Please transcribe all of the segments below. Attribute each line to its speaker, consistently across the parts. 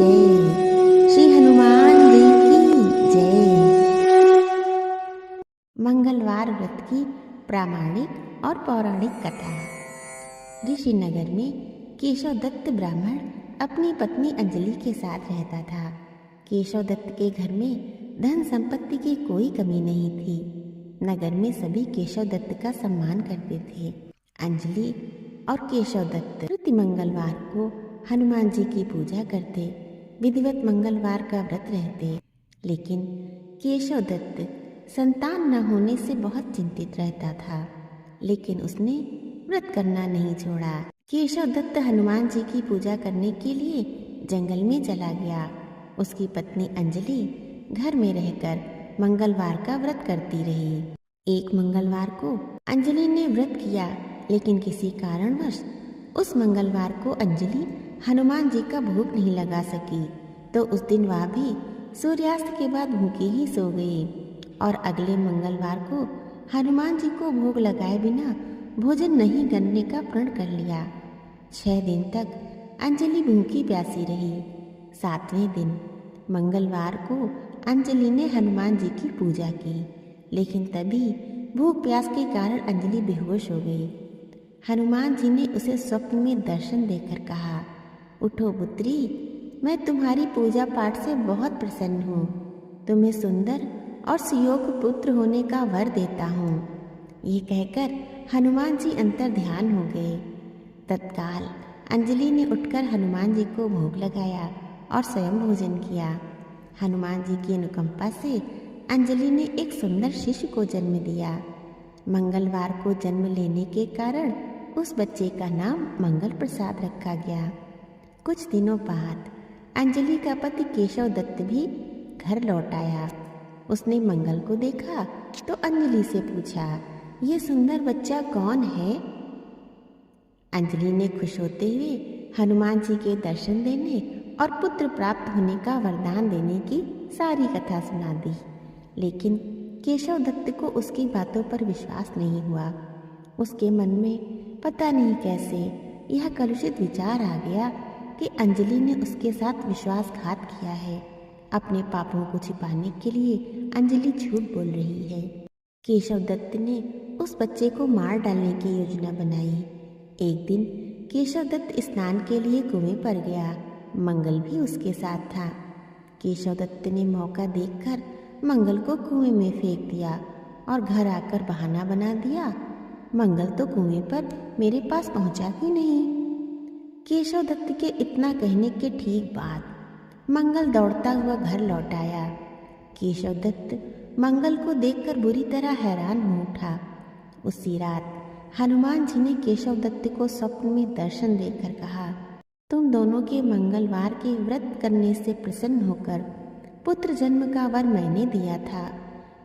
Speaker 1: जय। श्री हनुमान जी की जय। मंगलवार व्रत की प्रामाणिक और पौराणिक कथा। ऋषिनगर में केशव दत्त ब्राह्मण अपनी पत्नी अंजलि के साथ रहता था। केशव दत्त के घर में धन संपत्ति की कोई कमी नहीं थी। नगर में सभी केशव दत्त का सम्मान करते थे। अंजलि और केशव दत्त प्रति मंगलवार को हनुमान जी की पूजा करते, विधिवत मंगलवार का व्रत रहते। लेकिन केशव दत्त संतान न होने से बहुत चिंतित रहता था, लेकिन उसने व्रत करना नहीं छोड़ा। केशव दत्त हनुमान जी की पूजा करने के लिए जंगल में चला गया। उसकी पत्नी अंजलि घर में रहकर मंगलवार का व्रत करती रही। एक मंगलवार को अंजलि ने व्रत किया, लेकिन किसी कारणवश उस मंगलवार को अंजलि हनुमान जी का भोग नहीं लगा सकी, तो उस दिन वह भी सूर्यास्त के बाद भूखी ही सो गई और अगले मंगलवार को हनुमान जी को भोग लगाए बिना भोजन नहीं करने का प्रण कर लिया। 6 दिन तक अंजलि भूखी प्यासी रही। 7वें दिन मंगलवार को अंजलि ने हनुमान जी की पूजा की, लेकिन तभी भूख प्यास के कारण अंजलि बेहोश हो गई। हनुमान जी ने उसे स्वप्न में दर्शन देकर कहा, उठो पुत्री, मैं तुम्हारी पूजा पाठ से बहुत प्रसन्न हूँ। तुम्हें सुंदर और सुयोग्य पुत्र होने का वर देता हूँ। ये कहकर हनुमान जी अंतर ध्यान हो गए। तत्काल अंजलि ने उठकर हनुमान जी को भोग लगाया और स्वयं भोजन किया। हनुमान जी की अनुकंपा से अंजलि ने एक सुंदर शिशु को जन्म दिया। मंगलवार को जन्म लेने के कारण उस बच्चे का नाम मंगल प्रसाद रखा गया। कुछ दिनों बाद अंजलि का पति केशव दत्त भी घर लौट आया। उसने मंगल को देखा तो अंजलि से पूछा, ये सुंदर बच्चा कौन है? अंजलि ने खुश होते हुए हनुमान जी के दर्शन देने और पुत्र प्राप्त होने का वरदान देने की सारी कथा सुना दी। लेकिन केशव दत्त को उसकी बातों पर विश्वास नहीं हुआ। उसके मन में पता नहीं कैसे यह कलुषित विचार आ गया कि अंजलि ने उसके साथ विश्वासघात किया है। अपने पापों को छिपाने के लिए अंजलि झूठ बोल रही है। केशव दत्त ने उस बच्चे को मार डालने की योजना बनाई। एक दिन केशव दत्त स्नान के लिए कुएं पर गया। मंगल भी उसके साथ था। केशव दत्त ने मौका देखकर मंगल को कुएं में फेंक दिया और घर आकर बहाना बना दिया, मंगल तो कुएं पर मेरे पास पहुंचा ही नहीं। केशव दत्त के इतना कहने के ठीक बाद मंगल दौड़ता हुआ घर लौट आया। केशव दत्त मंगल को देखकर बुरी तरह हैरान हो उठा। उसी रात हनुमान जी ने केशव दत्त को स्वप्न में दर्शन देकर कहा, तुम दोनों के मंगलवार के व्रत करने से प्रसन्न होकर पुत्र जन्म का वर मैंने दिया था,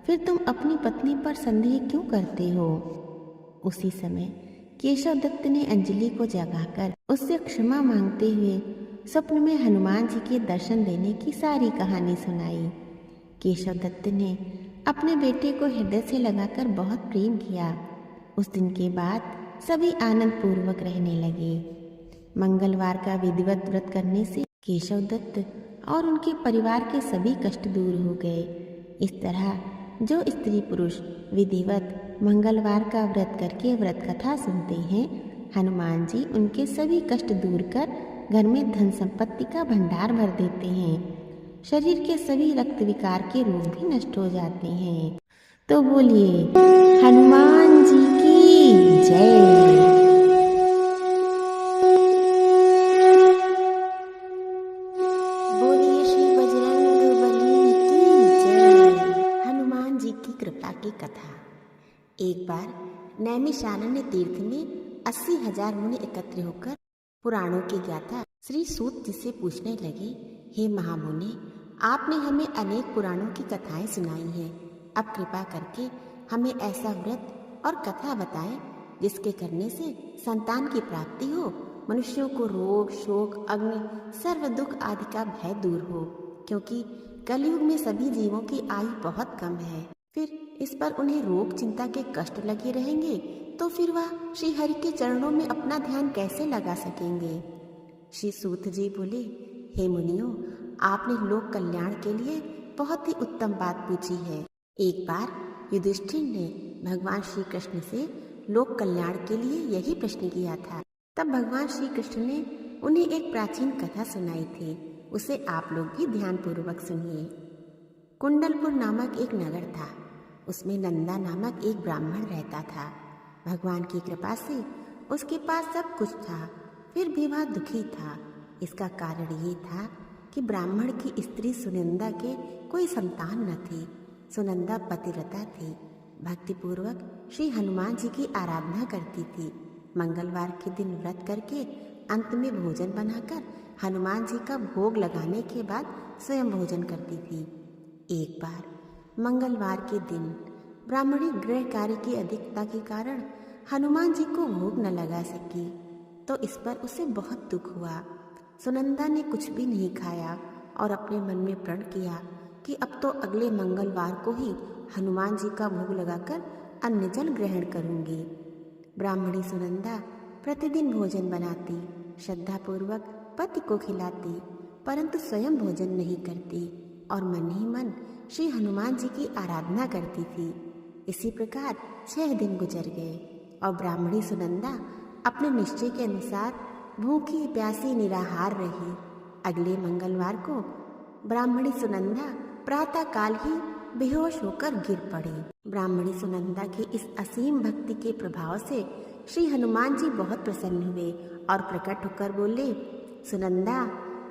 Speaker 1: फिर तुम अपनी पत्नी पर संदेह क्यों करते हो? उसी समय केशव दत्त ने अंजलि को जगाकर उससे क्षमा मांगते हुए स्वप्न में हनुमान जी के दर्शन देने की सारी कहानी सुनाई। केशव दत्त ने अपने बेटे को हृदय से लगाकर बहुत प्रेम किया। उस दिन के बाद सभी आनंद पूर्वक रहने लगे। मंगलवार का विधिवत व्रत करने से केशव दत्त और उनके परिवार के सभी कष्ट दूर हो गए। इस तरह जो स्त्री पुरुष विधिवत मंगलवार का व्रत करके व्रत कथा सुनते हैं, हनुमान जी उनके सभी कष्ट दूर कर घर में धन संपत्ति का भंडार भर देते हैं। शरीर के सभी रक्त विकार के रोग भी नष्ट हो जाते हैं। तो बोलिए हनुमान जी की जय। बोलिए श्री बजरंगबली की जय। हनुमान जी की कृपा की कथा। एक बार नैमिषारण्य तीर्थ में 80,000 मुनि एकत्र होकर पुराणों की गाथा श्री सूत जी से पूछने लगे, हे महामुनि, आपने हमें अनेक पुराणों की कथाएं सुनाई हैं। अब कृपा करके हमें ऐसा व्रत और कथा बताएं जिसके करने से संतान की प्राप्ति हो, मनुष्यों को रोग, शोक, अग्नि, सर्व दुख आदि का भय दूर हो, क्योंकि कलयुग में सभी जीवों की आयु बहुत कम है। फिर इस पर उन्हें रोग चिंता के कष्ट लगे रहेंगे तो फिर वह श्री हरि के चरणों में अपना ध्यान कैसे लगा सकेंगे? श्री सूत जी बोले, हे मुनियों, आपने लोक कल्याण के लिए बहुत ही उत्तम बात पूछी है। एक बार युधिष्ठिर ने भगवान श्री कृष्ण से लोक कल्याण के लिए यही प्रश्न किया था। तब भगवान श्री कृष्ण ने उन्हें एक प्राचीन कथा सुनाई थी। उसे आप लोग भी ध्यानपूर्वक सुनिए। कुंडलपुर नामक एक नगर था। उसमें नंदा नामक एक ब्राह्मण रहता था। भगवान की कृपा से उसके पास सब कुछ था, फिर भी वह दुखी था। इसका कारण ये था कि ब्राह्मण की स्त्री सुनंदा के कोई संतान न थी। सुनंदा पतिव्रता थी, भक्तिपूर्वक श्री हनुमान जी की आराधना करती थी। मंगलवार के दिन व्रत करके अंत में भोजन बनाकर हनुमान जी का भोग लगाने के बाद स्वयं भोजन करती थी। एक बार मंगलवार के दिन ब्राह्मणी गृह कार्य की अधिकता के कारण हनुमान जी को भोग न लगा सकी, तो इस पर उसे बहुत दुख हुआ। सुनंदा ने कुछ भी नहीं खाया और अपने मन में प्रण किया कि अब तो अगले मंगलवार को ही हनुमान जी का भोग लगाकर अन्न जल ग्रहण करूंगी। ब्राह्मणी सुनंदा प्रतिदिन भोजन बनाती, श्रद्धापूर्वक पति को खिलाती, परंतु स्वयं भोजन नहीं करती और मन ही मन श्री हनुमान जी की आराधना करती थी। इसी प्रकार 6 दिन गुजर गए और ब्राह्मणी सुनंदा अपने निश्चय के अनुसार भूखी प्यासी निराहार रही। अगले मंगलवार को ब्राह्मणी सुनंदा प्रातः काल ही बेहोश होकर गिर पड़ी। ब्राह्मणी सुनंदा की इस असीम भक्ति के प्रभाव से श्री हनुमान जी बहुत प्रसन्न हुए और प्रकट होकर बोले, सुनंदा,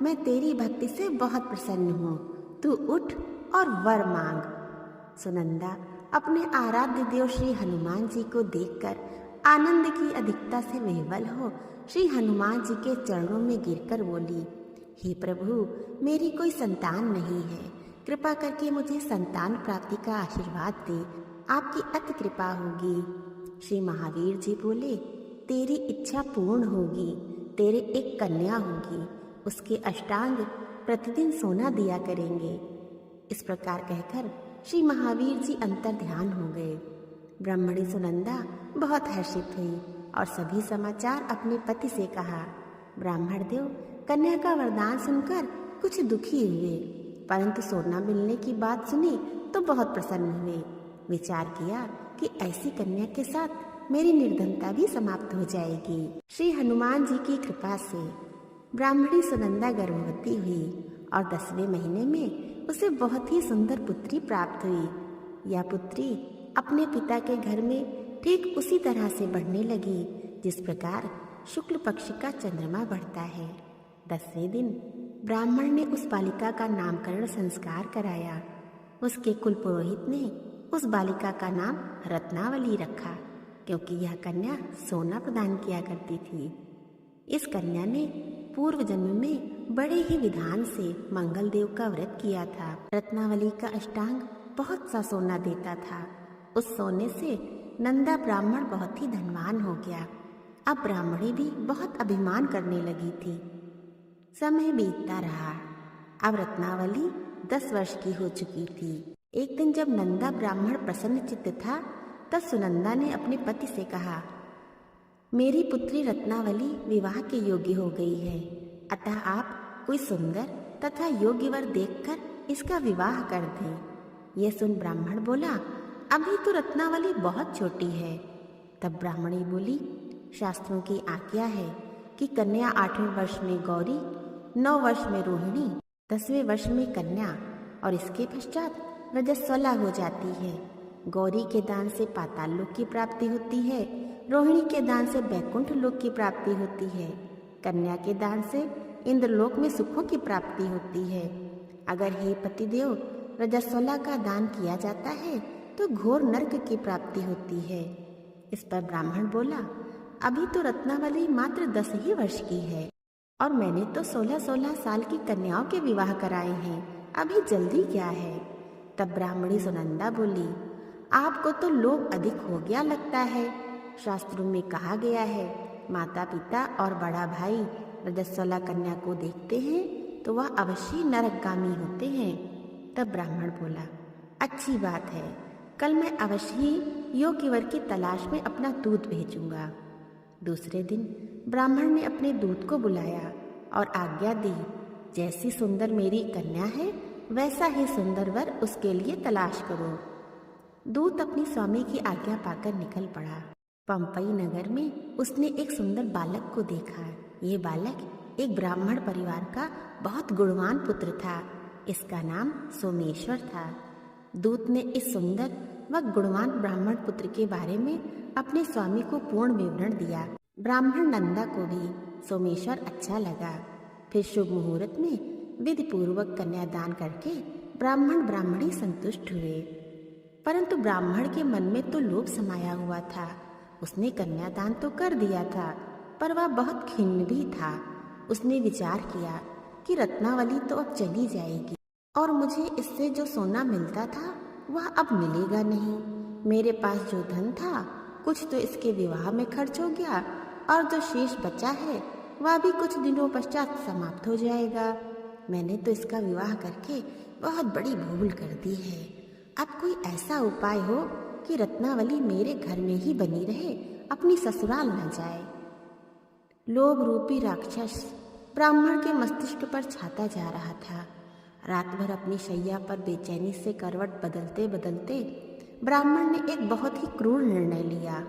Speaker 1: मैं तेरी भक्ति से बहुत प्रसन्न हूँ, तू उठ और वर मांग। सुनंदा अपने आराध्य देव श्री हनुमान जी को देखकर आनंद की अधिकता से विह्वल हो श्री हनुमान जी के चरणों में गिरकर बोली, हे प्रभु, मेरी कोई संतान नहीं है, कृपा करके मुझे संतान प्राप्ति का आशीर्वाद दे, आपकी अति कृपा होगी। श्री महावीर जी बोले, तेरी इच्छा पूर्ण होगी, तेरे एक कन्या होगी, उसके अष्टांग प्रतिदिन सोना दिया करेंगे। इस प्रकार कहकर श्री महावीर जी अंतर ध्यान हो गए। ब्राह्मणी सुनंदा बहुत हर्षित हुई और सभी समाचार अपने पति से कहा। ब्राह्मण देव कन्या का वरदान सुनकर कुछ दुखी हुए, परंतु सोना मिलने की बात सुनी तो बहुत प्रसन्न हुए। विचार किया कि ऐसी कन्या के साथ मेरी निर्धनता भी समाप्त हो जाएगी। श्री हनुमान जी की कृपा से ब्राह्मणी सुनंदा गर्भवती हुई और 10वें महीने में उसे बहुत ही सुंदर पुत्री प्राप्त हुई। यह पुत्री अपने पिता के घर में ठीक उसी तरह से बढ़ने लगी जिस प्रकार शुक्ल पक्ष का चंद्रमा बढ़ता है। 10वें दिन ब्राह्मण ने उस बालिका का नामकरण संस्कार कराया। उसके कुल पुरोहित ने उस बालिका का नाम रत्नावली रखा, क्योंकि यह कन्या सोना प्रदान किया करती थी। इस कन्या ने पूर्व जन्म में बड़े ही विधान से मंगल देव का व्रत किया था। रत्नावली का अष्टांग बहुत सा सोना देता था। उस सोने से नंदा ब्राह्मण बहुत ही धनवान हो गया। अब ब्राह्मणी भी बहुत अभिमान करने लगी थी। समय बीतता रहा। अब रत्नावली 10 वर्ष की हो चुकी थी। एक दिन जब नंदा ब्राह्मण प्रसन्न चित्त था, तब सुनंदा ने अपने पति से कहा, मेरी पुत्री रत्नावली विवाह के योग्य हो गई है, अतः आप कोई सुंदर तथा योग्य वर देखकर इसका विवाह कर दें। यह सुन ब्राह्मण बोला, अभी तो रत्नावली बहुत छोटी है। तब ब्राह्मणी बोली, शास्त्रों की आज्ञा है कि कन्या 8वें वर्ष में गौरी, 9 वर्ष में रोहिणी, 10वें वर्ष में कन्या और इसके पश्चात रजस्वला हो जाती है। गौरी के दान से पाताल लोक की प्राप्ति होती है, रोहिणी के दान से बैकुंठ लोक की प्राप्ति होती है, कन्या के दान से इंद्रलोक में सुखों की प्राप्ति होती है। अगर हे पतिदेव रजस्वला का दान किया जाता है तो घोर नरक की प्राप्ति होती है। इस पर ब्राह्मण बोला, अभी तो रत्नावली मात्र 10 ही वर्ष की है और मैंने तो 16-16 साल की कन्याओं के विवाह कराए हैं, अभी जल्दी क्या है। तब ब्राह्मणी सुनंदा बोली, आपको तो लोभ अधिक हो गया लगता है। शास्त्रों में कहा गया है, माता पिता और बड़ा भाई रजस्वला कन्या को देखते हैं तो वह अवश्य नरकगामी होते हैं। तब ब्राह्मण बोला, अच्छी बात है, कल मैं अवश्य ही योग्य वर की तलाश में अपना दूत भेजूंगा। दूसरे दिन ब्राह्मण ने अपने दूत को बुलाया और आज्ञा दी, जैसी सुंदर मेरी कन्या है वैसा ही सुंदर वर उसके लिए तलाश करो। दूत अपनी स्वामी की आज्ञा पाकर निकल पड़ा। पंपई नगर में उसने एक सुंदर बालक को देखा। ये बालक एक ब्राह्मण परिवार का बहुत गुणवान पुत्र था। इसका नाम सोमेश्वर था। दूत ने इस सुंदर व गुणवान ब्राह्मण पुत्र के बारे में अपने स्वामी को पूर्ण विवरण दिया। ब्राह्मण नंदा को भी सोमेश्वर अच्छा लगा। फिर शुभ मुहूर्त में विधि पूर्वक कन्यादान करके ब्राह्मण ब्राह्मणी संतुष्ट हुए। परंतु ब्राह्मण के मन में तो लोभ समाया हुआ था। उसने कन्यादान तो कर दिया था, पर वह बहुत खिन्न भी था। उसने विचार किया कि रत्नावली तो अब चली जाएगी और मुझे इससे जो सोना मिलता था वह अब मिलेगा नहीं। मेरे पास जो धन था कुछ तो इसके विवाह में खर्च हो गया और जो शेष बचा है वह भी कुछ दिनों पश्चात समाप्त हो जाएगा। मैंने तो इसका विवाह करके बहुत बड़ी भूल कर दी है। अब कोई ऐसा उपाय हो कि रत्नावली मेरे घर में ही बनी रहे, अपनी ससुराल न जाए। लोभ रूपी राक्षस ब्राह्मण के मस्तिष्क पर छाता जा रहा था। रात भर अपनी शैया पर बेचैनी से करवट बदलते बदलते ब्राह्मण ने एक बहुत ही क्रूर निर्णय लिया।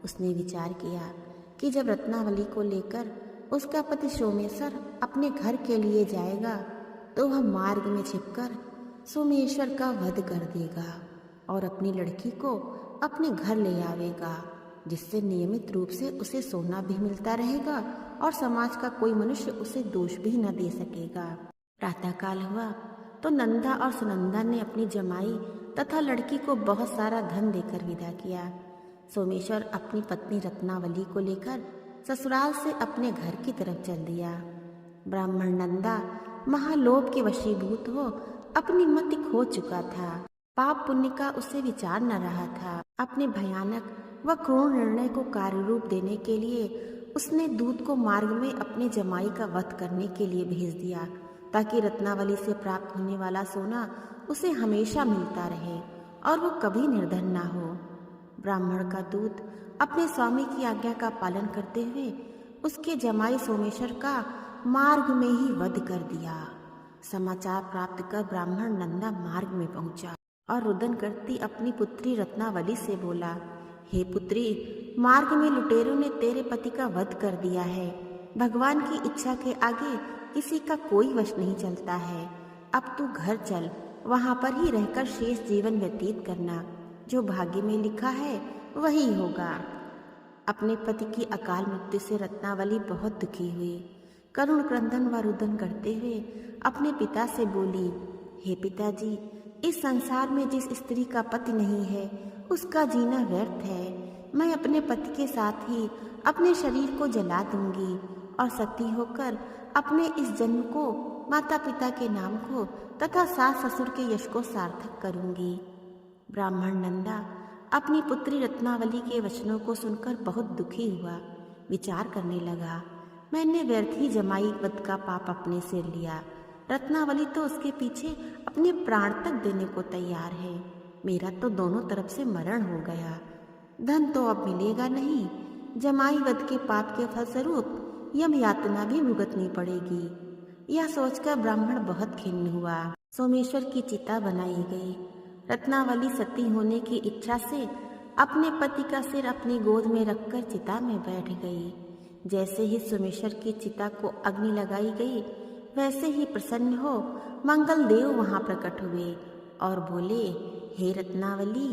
Speaker 1: उसने विचार किया कि जब रत्नावली को लेकर उसका पति सोमेश्वर अपने घर के लिए जाएगा तो वह मार्ग में छिपकर सोमेश्वर का वध कर देगा और अपनी लड़की को अपने घर ले आवेगा, जिससे नियमित रूप से उसे सोना भी मिलता रहेगा और समाज का कोई मनुष्य उसे दोष भी न दे सकेगा। प्रातःकाल हुआ तो नंदा और सुनंदा ने अपनी जमाई तथा लड़की को बहुत सारा धन देकर विदा किया। सोमेश्वर अपनी पत्नी रत्नावली को लेकर ससुराल से अपने घर की तरफ चल दिया। ब्राह्मण नंदा महालोभ के वशीभूत हो अपनी मति खो चुका था। पाप पुण्य का उसे विचार न रहा था। अपने भयानक व क्रूर निर्णय को कार्य रूप देने के लिए उसने दूत को मार्ग में अपने जमाई का वध करने के लिए भेज दिया, ताकि रत्नावली से प्राप्त होने वाला सोना उसे हमेशा मिलता रहे और वो कभी निर्धन ना हो। ब्राह्मण का दूत अपने स्वामी की आज्ञा का पालन करते हुए उसके जमाई सोमेश्वर का मार्ग में ही वध कर दिया। समाचार प्राप्त कर ब्राह्मण नंदा मार्ग में पहुंचा और रुदन करती अपनी पुत्री रत्नावली से बोला, हे पुत्री, मार्ग में लुटेरों ने तेरे पति का वध कर दिया है। भगवान की इच्छा के आगे किसी का कोई वश नहीं चलता है। अब तू घर चल, वहां पर ही रहकर शेष जीवन व्यतीत करना। जो भाग्य में लिखा है वही होगा। अपने पति की अकाल मृत्यु से रत्नावली बहुत दुखी हुई। करुण क्रंदन व रुदन करते हुए अपने पिता से बोली, हे पिताजी, इस संसार में जिस स्त्री का पति नहीं है उसका जीना व्यर्थ है। मैं अपने पति के साथ ही अपने शरीर को जला दूंगी और सती होकर अपने इस जन्म को, माता पिता के नाम को तथा सास ससुर के यश को सार्थक करूंगी। ब्राह्मण नंदा अपनी पुत्री रत्नावली के वचनों को सुनकर बहुत दुखी हुआ। विचार करने लगा, मैंने व्यर्थ ही जमाई वध का पाप अपने सिर लिया। रत्नावली तो उसके पीछे अपने प्राण तक देने को तैयार है। मेरा तो दोनों तरफ से मरण हो गया। धन तो अब मिलेगा नहीं। जमाई वध के पाप के फलस्वरूप यम यातना भी भुगतनी पड़ेगी। यह सोचकर ब्राह्मण बहुत खिन्न हुआ। सोमेश्वर की चिता बनाई गई। रत्नावली सती होने की इच्छा से अपने पति का सिर अपनी गोद में रखकर चिता में बैठ गई। जैसे ही सोमेश्वर की चिता को अग्नि लगाई गई, वैसे ही प्रसन्न हो मंगल देव वहां प्रकट हुए और बोले, हे रत्नावली,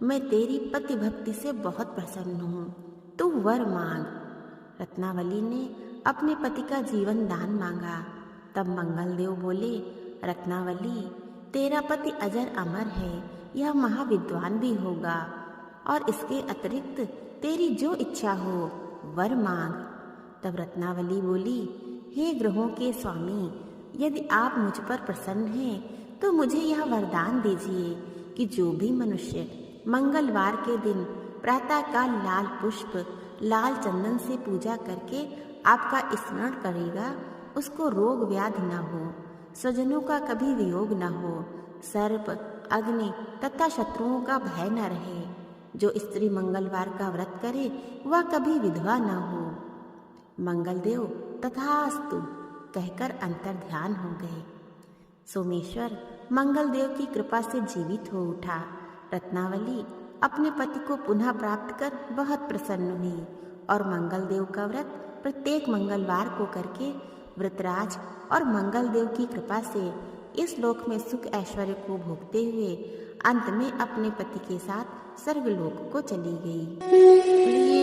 Speaker 1: मैं तेरी पति भक्ति से बहुत प्रसन्न हूँ, तू वर मांग। रत्नावली ने अपने पति का जीवन दान मांगा। तब मंगल देव बोले, रत्नावली, तेरा पति अजर अमर है, यह महाविद्वान भी होगा और इसके अतिरिक्त तेरी जो इच्छा हो वर मांग। तब रत्नावली बोली, हे ग्रहों के स्वामी, यदि आप मुझ पर प्रसन्न हैं तो मुझे यह वरदान दीजिए कि जो भी मनुष्य मंगलवार के दिन प्रातःकाल लाल पुष्प, लाल चंदन से पूजा करके आपका स्मरण करेगा, उसको रोग व्याधि न हो, स्वजनों का कभी वियोग न हो, सर्प, अग्नि तथा शत्रुओं का भय न रहे। जो स्त्री मंगलवार का व्रत करे वह कभी विधवा न हो। मंगलदेव तथास्तु। कहकर अंतर ध्यान हो गए। सोमेश्वर मंगलदेव की कृपा से जीवित हो उठा। रत्नावली अपने पति को पुनः प्राप्त कर बहुत प्रसन्न हुई और मंगलदेव का व्रत प्रत्येक मंगलवार को करके वृतराज और मंगलदेव की कृपा से इस लोक में सुख ऐश्वर्य को भोगते हुए अंत में अपने पति के साथ स्वर्गलोक को चली गई।